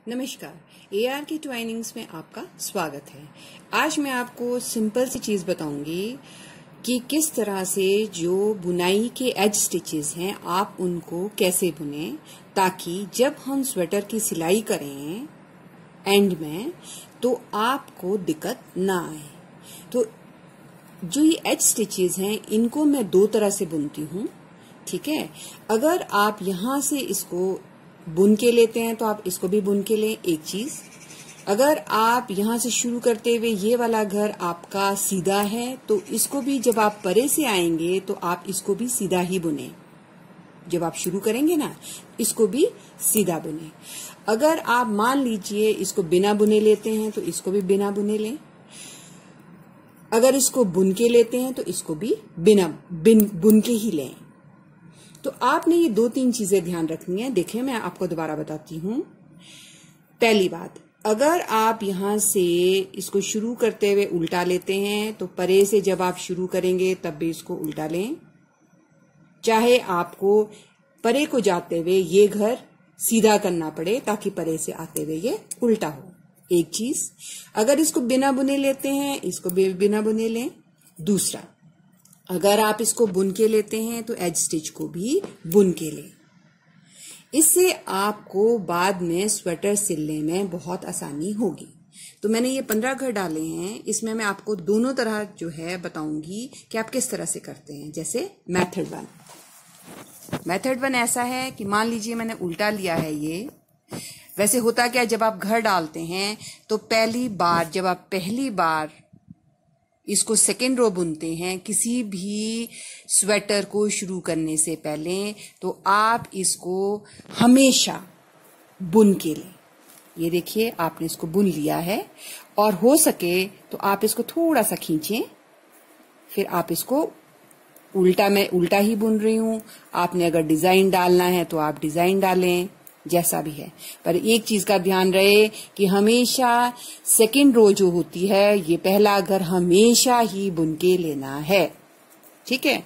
नमस्कार, AR की ट्वाइनिंग्स में आपका स्वागत है। आज मैं आपको सिंपल सी चीज बताऊंगी कि किस तरह से जो बुनाई के एज स्टिचेस हैं आप उनको कैसे बुने, ताकि जब हम स्वेटर की सिलाई करें एंड में तो आपको दिक्कत ना आए। तो जो ये एज स्टिचेस हैं इनको मैं दो तरह से बुनती हूँ, ठीक है। अगर आप यहाँ से इसको बुन के लेते हैं तो आप इसको भी बुन के लें, एक चीज। अगर आप यहां से शुरू करते हुए ये वाला घर आपका सीधा है तो इसको भी जब आप परे से आएंगे तो आप इसको भी सीधा ही बुने। जब आप शुरू करेंगे ना, इसको भी सीधा बुने। अगर आप मान लीजिए इसको बिना बुने लेते हैं तो इसको भी बिना बुने लें। अगर इसको बुन के लेते हैं तो इसको भी बिना बुन के ही लें। तो आपने ये दो तीन चीजें ध्यान रखनी है। देखिए, मैं आपको दोबारा बताती हूँ। पहली बात, अगर आप यहां से इसको शुरू करते हुए उल्टा लेते हैं तो परे से जब आप शुरू करेंगे तब भी इसको उल्टा लें। चाहे आपको परे को जाते हुए ये घर सीधा करना पड़े ताकि परे से आते हुए ये उल्टा हो, एक चीज। अगर इसको बिना बुने लेते हैं, इसको बिना बुने लें। दूसरा, अगर आप इसको बुन के लेते हैं तो एज स्टिच को भी बुन के लें। इससे आपको बाद में स्वेटर सिलने में बहुत आसानी होगी। तो मैंने ये 15 घर डाले हैं। इसमें मैं आपको दोनों तरह जो है बताऊंगी कि आप किस तरह से करते हैं। जैसे मेथड वन ऐसा है कि मान लीजिए मैंने उल्टा लिया है। ये वैसे होता क्या, जब आप घर डालते हैं तो जब आप पहली बार इसको सेकेंड रो बुनते हैं किसी भी स्वेटर को शुरू करने से पहले, तो आप इसको हमेशा बुन के लें। ये देखिए, आपने इसको बुन लिया है और हो सके तो आप इसको थोड़ा सा खींचें। फिर आप इसको मैं उल्टा ही बुन रही हूं। आपने अगर डिजाइन डालना है तो आप डिजाइन डालें, जैसा भी है। पर एक चीज का ध्यान रहे कि हमेशा सेकंड रो जो होती है, ये पहला घर हमेशा ही बुन के लेना है, ठीक है।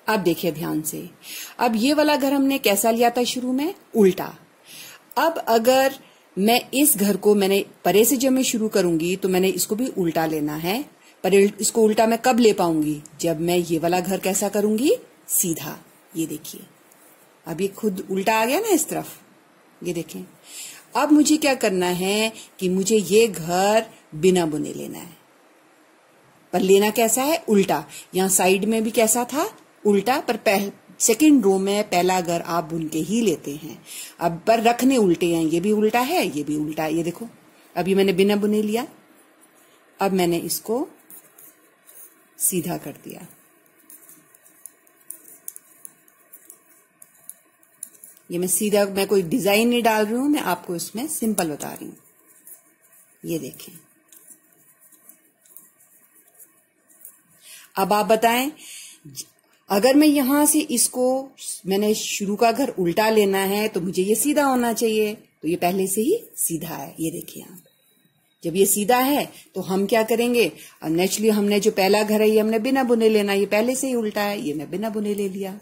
अब देखिए ध्यान से, अब ये वाला घर हमने कैसा लिया था शुरू में, उल्टा। अब अगर मैं इस घर को मैंने परे से जब मैं शुरू करूंगी तो मैंने इसको भी उल्टा लेना है। पर इसको उल्टा मैं कब ले पाऊंगी, जब मैं ये वाला घर कैसा करूंगी, सीधा। ये देखिए, अब ये खुद उल्टा आ गया ना इस तरफ। ये देखें, अब मुझे क्या करना है कि मुझे ये घर बिना बुने लेना है। पर लेना कैसा है, उल्टा। यहां साइड में भी कैसा था, उल्टा। पर सेकेंड रो में पहला घर आप बुन के ही लेते हैं। अब पर रखने उल्टे हैं, ये भी उल्टा है, ये भी उल्टा है। ये देखो, अभी मैंने बिना बुने लिया, अब मैंने इसको सीधा कर दिया। ये मैं सीधा, मैं कोई डिजाइन नहीं डाल रही हूं, मैं आपको इसमें सिंपल बता रही हूं। ये देखें। अब आप बताएं, अगर मैं यहां से इसको मैंने शुरू का घर उल्टा लेना है तो मुझे ये सीधा होना चाहिए। तो ये पहले से ही सीधा है। ये देखिए आप, जब ये सीधा है तो हम क्या करेंगे, अब नेचुरली हमने जो पहला घर है ये हमने बिना बुने लेना। ये पहले से ही उल्टा है, ये मैं बिना बुने ले लिया।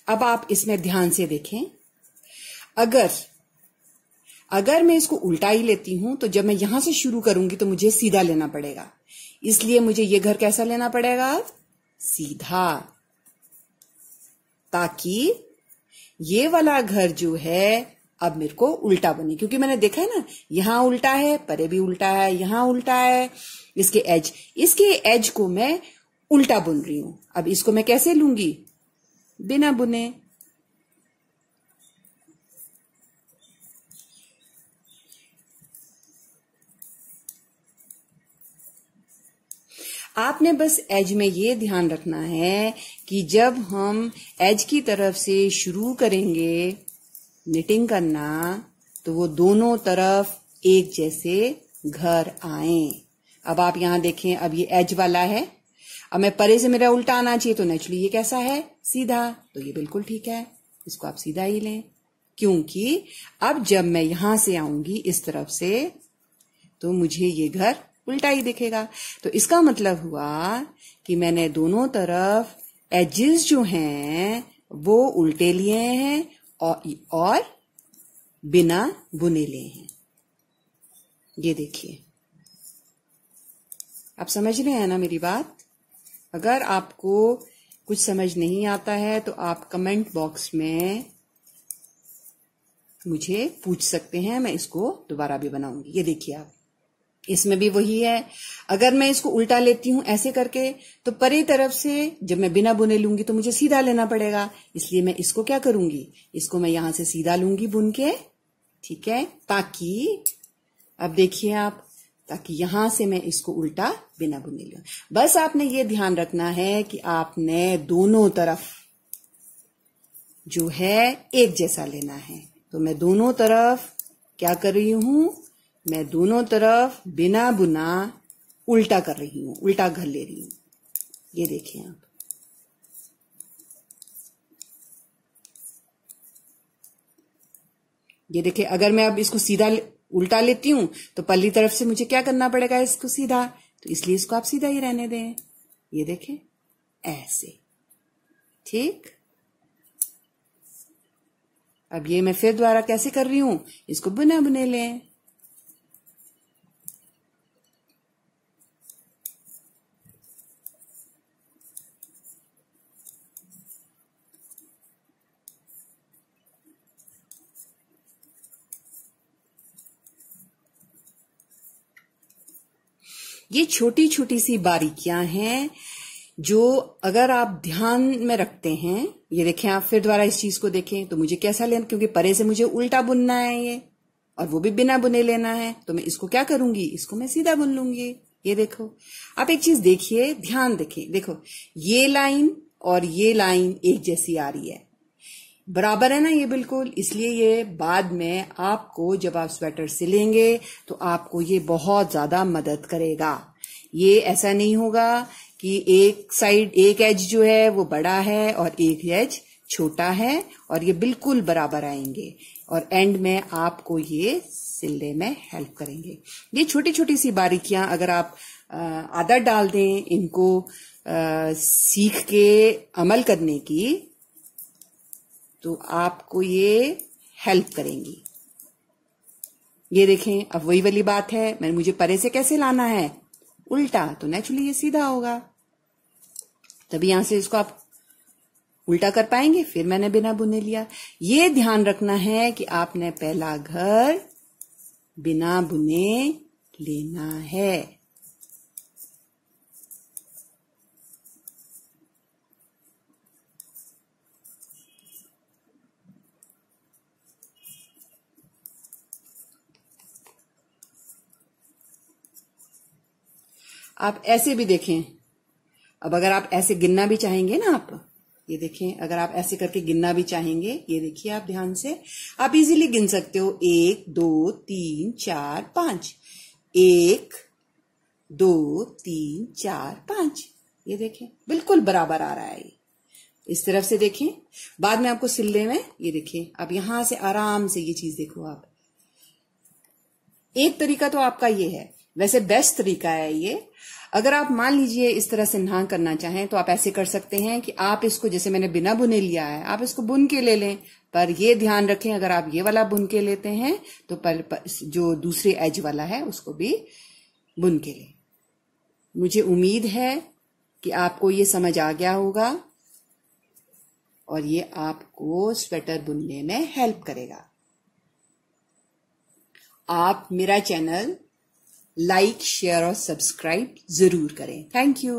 अब आप इसमें ध्यान से देखें, अगर मैं इसको उल्टा ही लेती हूं तो जब मैं यहां से शुरू करूंगी तो मुझे सीधा लेना पड़ेगा। इसलिए मुझे ये घर कैसा लेना पड़ेगा, सीधा, ताकि ये वाला घर जो है अब मेरे को उल्टा बने। क्योंकि मैंने देखा है ना, यहां उल्टा है, परे भी उल्टा है, यहां उल्टा है। इसके एज को मैं उल्टा बुन रही हूं। अब इसको मैं कैसे लूंगी, बिना बुने। आपने बस एज में ये ध्यान रखना है कि जब हम एज की तरफ से शुरू करेंगे निटिंग करना, तो वो दोनों तरफ एक जैसे घर आए। अब आप यहां देखें, अब ये एज वाला है, अब मैं परे से मेरा उल्टा आना चाहिए, तो नेचुरली ये कैसा है, सीधा, तो ये बिल्कुल ठीक है, इसको आप सीधा ही लें, क्योंकि अब जब मैं यहां से आऊंगी इस तरफ से तो मुझे ये घर उल्टा ही दिखेगा। तो इसका मतलब हुआ कि मैंने दोनों तरफ एजेस जो हैं वो उल्टे लिए हैं और बिना बुने लिए हैं। ये देखिए, आप समझ रहे हैं ना मेरी बात? अगर आपको कुछ समझ नहीं आता है तो आप कमेंट बॉक्स में मुझे पूछ सकते हैं, मैं इसको दोबारा भी बनाऊंगी। ये देखिए आप, इसमें भी वही है। अगर मैं इसको उल्टा लेती हूं ऐसे करके, तो परे तरफ से जब मैं बिना बुने लूंगी तो मुझे सीधा लेना पड़ेगा, इसलिए मैं इसको क्या करूंगी, इसको मैं यहां से सीधा लूंगी बुन के, ठीक है, ताकि अब देखिए आप, ताकि यहां से मैं इसको उल्टा बिना बुने लूं। बस आपने ये ध्यान रखना है कि आपने दोनों तरफ जो है एक जैसा लेना है। तो मैं दोनों तरफ क्या कर रही हूं, मैं दोनों तरफ बिना बुना उल्टा कर रही हूं, उल्टा घर ले रही हूं। ये देखिए आप, ये देखिए, अगर मैं अब इसको सीधा उल्टा लेती हूं तो पल्ली तरफ से मुझे क्या करना पड़ेगा, इसको सीधा, तो इसलिए इसको आप सीधा ही रहने दें। ये देखें ऐसे, ठीक। अब ये मैं फिर दोबारा कैसे कर रही हूं, इसको बिना बुने लें। ये छोटी छोटी सी बारीकियां हैं जो अगर आप ध्यान में रखते हैं, ये देखें आप फिर दोबारा इस चीज को देखें तो मुझे कैसा लेना, क्योंकि परे से मुझे उल्टा बुनना है ये, और वो भी बिना बुने लेना है, तो मैं इसको क्या करूंगी, इसको मैं सीधा बुन लूंगी। ये देखो आप एक चीज देखिए, ध्यान देखें, देखो ये लाइन और ये लाइन एक जैसी आ रही है, बराबर है ना ये बिल्कुल, इसलिए ये बाद में आपको जब आप स्वेटर सिलेंगे तो आपको ये बहुत ज्यादा मदद करेगा। ये ऐसा नहीं होगा कि एक साइड, एक एज जो है वो बड़ा है और एक एज छोटा है, और ये बिल्कुल बराबर आएंगे और एंड में आपको ये सिलने में हेल्प करेंगे। ये छोटी छोटी सी बारीकियां अगर आप आदत डाल दें इनको सीख के अमल करने की, तो आपको ये हेल्प करेंगी। ये देखें, अब वही वाली बात है, मुझे परे से कैसे लाना है, उल्टा, तो नेचुरली ये सीधा होगा, तभी यहां से इसको आप उल्टा कर पाएंगे। फिर मैंने बिना बुने लिया। ये ध्यान रखना है कि आपने पहला घर बिना बुने लेना है। आप ऐसे भी देखें, अब अगर आप ऐसे गिनना भी चाहेंगे ना, आप ये देखें, अगर आप ऐसे करके गिनना भी चाहेंगे, ये देखिए आप ध्यान से, आप इजीली गिन सकते हो, 1 2 3 4 5, 1 2 3 4 5, ये देखें बिल्कुल बराबर आ रहा है। इस तरफ से देखें, बाद में आपको सिलने में, ये देखें, अब यहां से आराम से ये चीज देखो आप। एक तरीका तो आपका ये है, वैसे बेस्ट तरीका है ये। अगर आप मान लीजिए इस तरह से ना करना चाहें तो आप ऐसे कर सकते हैं कि आप इसको, जैसे मैंने बिना बुने लिया है, आप इसको बुन के ले लें, पर ये ध्यान रखें अगर आप ये वाला बुन के लेते हैं तो पर जो दूसरे एज वाला है उसको भी बुन के लें। मुझे उम्मीद है कि आपको ये समझ आ गया होगा और ये आपको स्वेटर बुनने में हेल्प करेगा। आप मेरा चैनल लाइक, शेयर और सब्सक्राइब जरूर करें। Thank you.